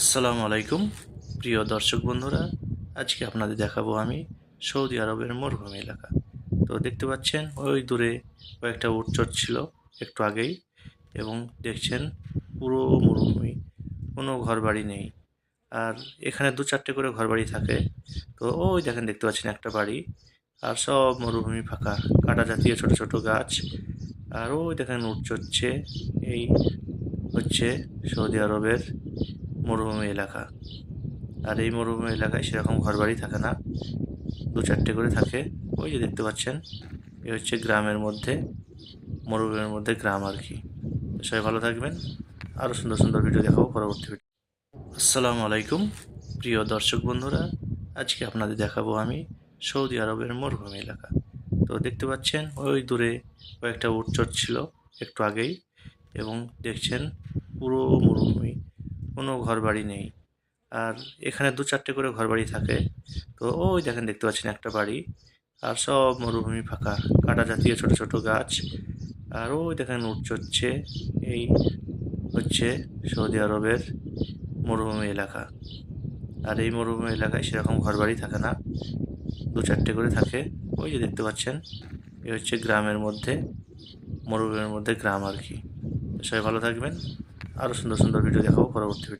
আসসালামু আলাইকুম প্রিয় দর্শক বন্ধুরা, আজকে আপনাদের দেখাবো আমি সৌদি আরবের মরুভূমি এলাকা। তো দেখতে পাচ্ছেন ওই দূরে কয়েকটা উট চড়ছিল একটু আগেই, এবং দেখছেন পুরো মরুভূমি, কোনো ঘরবাড়ি নেই। আর এখানে দু চারটে করে ঘরবাড়ি থাকে। তো ওই দেখেন, দেখতে পাচ্ছেন একটা বাড়ি, আর সব মরুভূমি ফাঁকা, কাঁটা জাতীয় ছোট ছোট গাছ। আর ওই দেখেন উট চড়ছে। এই হচ্ছে সৌদি আরবের মরুভূমি এলাকা। আর এই মরুভূমি এলাকায় সেরকম ঘরবাড়ি থাকে না, দু চারটে করে থাকে। ওই যে দেখতে পাচ্ছেন, এ হচ্ছে গ্রামের মধ্যে, মরুভূমির মধ্যে গ্রাম আর কি। তো সবাই ভালো থাকবেন, আরও সুন্দর সুন্দর ভিডিও দেখাবো পরবর্তী ভিডিও। আসসালামু আলাইকুম প্রিয় দর্শক বন্ধুরা, আজকে আপনাদের দেখাবো আমি সৌদি আরবের মরুভূমি এলাকা। তো দেখতে পাচ্ছেন ওই দূরে কয়েকটা উট চড়ছিল একটু আগেই, এবং দেখছেন পুরো মরুভূমি, কোনো ঘরবাড়ি নেই। আর এখানে দু চারটে করে ঘরবাড়ি থাকে। তো ওই দেখেন, দেখতে পাচ্ছেন একটা বাড়ি, আর সব মরুভূমি ফাঁকা, কাঁটা জাতীয় ছোট ছোট গাছ। আর ওই দেখেন উট চড়ছে। এই হচ্ছে সৌদি আরবের মরুভূমি এলাকা। আর এই মরুভূমি এলাকায় সেরকম ঘরবাড়ি থাকে না, দু চারটে করে থাকে। ওই যে দেখতে পাচ্ছেন, এ হচ্ছে গ্রামের মধ্যে, মরুভূমির মধ্যে গ্রাম আর কি। তো সবাই ভালো থাকবেন, আরও সুন্দর সুন্দর ভিডিও দেখাবো পরবর্তী ভিডিও।